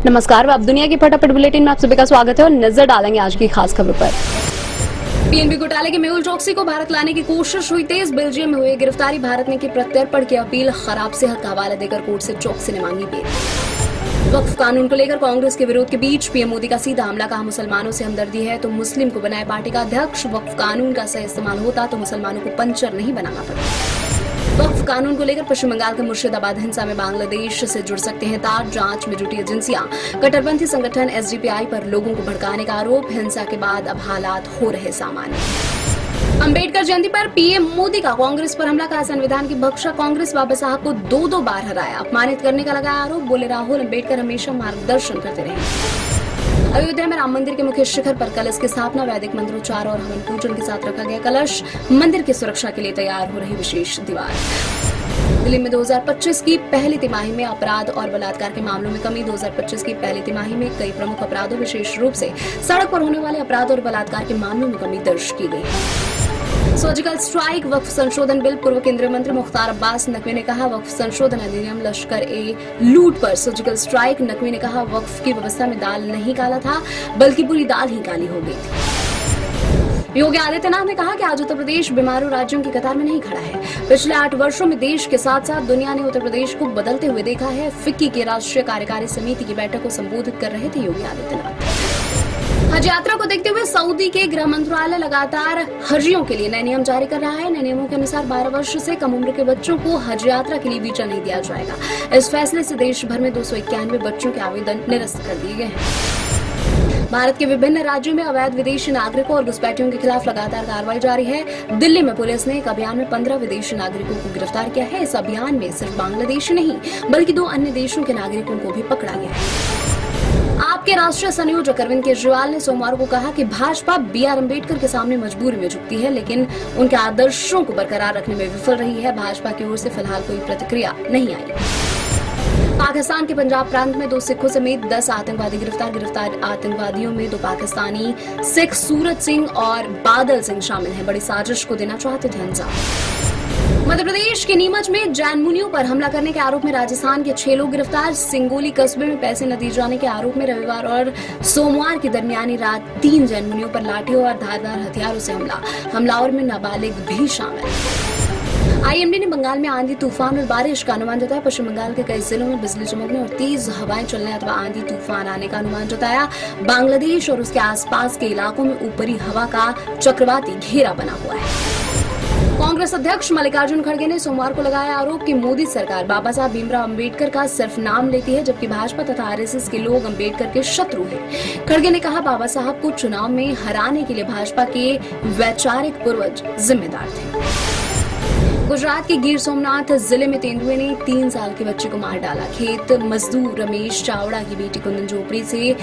नमस्कार, अब दुनिया की फटाफट बुलेटिन में आप सभी का स्वागत है और नजर डालेंगे आज की खास खबर पर। पीएनबी घोटाले के मेहुल चोकसी को भारत लाने की कोशिश हुई तेज। बेल्जियम में हुई गिरफ्तारी, भारत ने की प्रत्यर्पण की अपील, खराब सेहत का हवाला देकर कोर्ट से चोकसी ने मांगी बेल। वक्फ कानून को लेकर कांग्रेस के विरोध के बीच पीएम मोदी का सीधा हमला, कहा मुसलमानों से हमदर्दी है तो मुस्लिम को बनाए पार्टी का अध्यक्ष। वक्फ कानून का सही इस्तेमाल होता तो मुसलमानों को पंचर नहीं बनाना पड़ता। वक्फ कानून को लेकर पश्चिम बंगाल के मुर्शिदाबाद हिंसा में बांग्लादेश से जुड़ सकते हैं तार, जांच में जुटी एजेंसियां। कट्टरपंथी संगठन एसडीपीआई पर लोगों को भड़काने का आरोप, हिंसा के बाद अब हालात हो रहे सामान्य। अंबेडकर जयंती पर पीएम मोदी का कांग्रेस पर हमला, कहा संविधान की बख्शा कांग्रेस बाबा साहब को दो बार हराया, अपमानित करने का लगाया आरोप। बोले राहुल अंबेडकर हमेशा मार्गदर्शन करते रहे। अयोध्या में राम मंदिर के मुख्य शिखर पर कलश की स्थापना, वैदिक मंत्रोच्चार और हवन पूजन के साथ रखा गया कलश। मंदिर की सुरक्षा के लिए तैयार हो रही विशेष दीवार। दिल्ली में 2025 की पहली तिमाही में अपराध और बलात्कार के मामलों में कमी। 2025 की पहली तिमाही में कई प्रमुख अपराधों, विशेष रूप से सड़क पर होने वाले अपराध और बलात्कार के मामलों में कमी दर्ज की गई। सर्जिकल स्ट्राइक, वक्फ संशोधन बिल, पूर्व केंद्रीय मंत्री मुख्तार अब्बास नकवी ने कहा वक्फ संशोधन अधिनियम लश्कर ए लूट पर सर्जिकल स्ट्राइक। नकवी ने कहा वक्फ की व्यवस्था में दाल नहीं काला था बल्कि पूरी दाल ही काली हो गई थी। योगी आदित्यनाथ ने कहा कि आज उत्तर प्रदेश बीमारू राज्यों की कतार में नहीं खड़ा है। पिछले 8 वर्षों में देश के साथ साथ दुनिया ने उत्तर प्रदेश को बदलते हुए देखा है। फिक्की की राष्ट्रीय कार्यकारी समिति की बैठक को संबोधित कर रहे थे योगी आदित्यनाथ। हज यात्रा को देखते हुए सऊदी के गृह मंत्रालय लगातार हजियों के लिए नए नियम जारी कर रहा है। नए नियमों के अनुसार 12 वर्ष से कम उम्र के बच्चों को हज यात्रा के लिए वीजा नहीं दिया जाएगा। इस फैसले से देश भर में 291 बच्चों के आवेदन निरस्त कर दिए गए हैं। भारत के विभिन्न राज्यों में अवैध विदेशी नागरिकों और घुसपैठियों के खिलाफ लगातार कार्रवाई जारी है। दिल्ली में पुलिस ने एक अभियान में 15 विदेशी नागरिकों को गिरफ्तार किया है। इस अभियान में सिर्फ बांग्लादेशी नहीं बल्कि 2 अन्य देशों के नागरिकों को भी पकड़ा गया है। आपके राष्ट्रीय संयोजक अरविंद केजरीवाल ने सोमवार को कहा कि भाजपा बीआर अम्बेडकर के सामने मजबूरी में झुकती है, लेकिन उनके आदर्शों को बरकरार रखने में विफल रही है। भाजपा की ओर से फिलहाल कोई प्रतिक्रिया नहीं आई। पाकिस्तान के पंजाब प्रांत में 2 सिखों समेत 10 आतंकवादी गिरफ्तार। गिरफ्तार आतंकवादियों में 2 पाकिस्तानी सिख सूरज सिंह और बादल सिंह शामिल हैं। बड़ी साजिश को देना चाहते थे अंजाम। मध्य प्रदेश के नीमच में जैन मुनियों पर हमला करने के आरोप में राजस्थान के 6 लोग गिरफ्तार। सिंगोली कस्बे में पैसे न दिए जाने के आरोप में रविवार और सोमवार की दरमियानी रात 3 जैन मुनियों पर लाठियों और धारदार हथियारों से हमलावर में नाबालिग भी शामिल। आईएमडी ने बंगाल में आंधी तूफान और बारिश का अनुमान जताया। पश्चिम बंगाल के कई जिलों में बिजली चमकने और तेज हवाएं चलने अथवा आंधी तूफान आने का अनुमान जताया। बांग्लादेश और उसके आसपास के इलाकों में ऊपरी हवा का चक्रवाती घेरा बना हुआ है। कांग्रेस अध्यक्ष मल्लिकार्जुन खड़गे ने सोमवार को लगाया आरोप कि मोदी सरकार बाबा साहब भीमराव अंबेडकर का सिर्फ नाम लेती है, जबकि भाजपा तथा आरएसएस के लोग अंबेडकर के शत्रु हैं। खड़गे ने कहा बाबा साहब को चुनाव में हराने के लिए भाजपा के वैचारिक पूर्वज जिम्मेदार थे। गुजरात के गिर सोमनाथ जिले में तेंदुए ने 3 साल के बच्चे को मार डाला। खेत मजदूर रमेश चावड़ा की बेटी कुंदन झोपड़ी से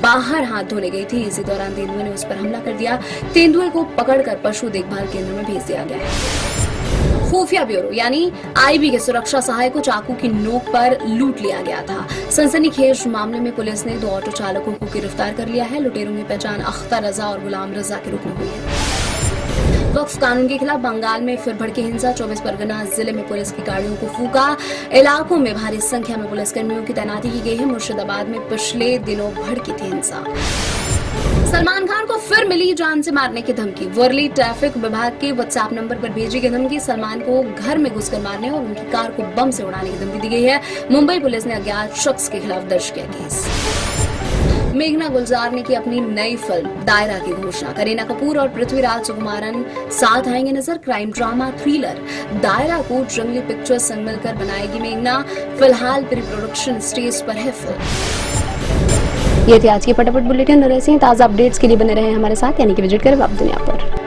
बाहर हाथ धोने गई थी। इसी दौरान तेंदुए ने उस पर हमला कर दिया। तेंदुए को पकड़कर पशु देखभाल केंद्र में भेज दिया गया है। खुफिया ब्यूरो यानी आईबी के सुरक्षा सहायक को चाकू की नोक पर लूट लिया गया था। सनसनीखेज मामले में पुलिस ने 2 ऑटो चालकों को गिरफ्तार कर लिया है। लुटेरों की पहचान अख्तर रजा और गुलाम रजा के रूप में हुई है। वक्फ कानून के खिलाफ बंगाल में फिर भड़की हिंसा। 24 परगना जिले में पुलिस की गाड़ियों को फूका। इलाकों में भारी संख्या में पुलिसकर्मियों की तैनाती की गई है। मुर्शिदाबाद में पिछले दिनों भड़की थी हिंसा। सलमान खान को फिर मिली जान से मारने की धमकी। वर्ली ट्रैफिक विभाग के व्हाट्सएप नंबर पर भेजी गई धमकी। सलमान को घर में घुसकर मारने और उनकी कार को बम से उड़ाने की धमकी दी गई है। मुंबई पुलिस ने अज्ञात शख्स के खिलाफ दर्ज किया केस। मेघना गुलजार ने की अपनी नई फिल्म दायरा की घोषणा। करीना कपूर और पृथ्वीराज सुकुमारन साथ आएंगे नजर। क्राइम ड्रामा थ्रिलर दायरा को जंगली पिक्चर्स संग मिलकर बनाएगी मेघना। फिलहाल प्री प्रोडक्शन स्टेज पर है फिल्म। ये थी आज की फटाफट बुलेटिन। ऐसे ही ताज़ा अपडेट्स के लिए बने रहे हमारे साथ, यानी कि विजिट करें अब दुनिया पर।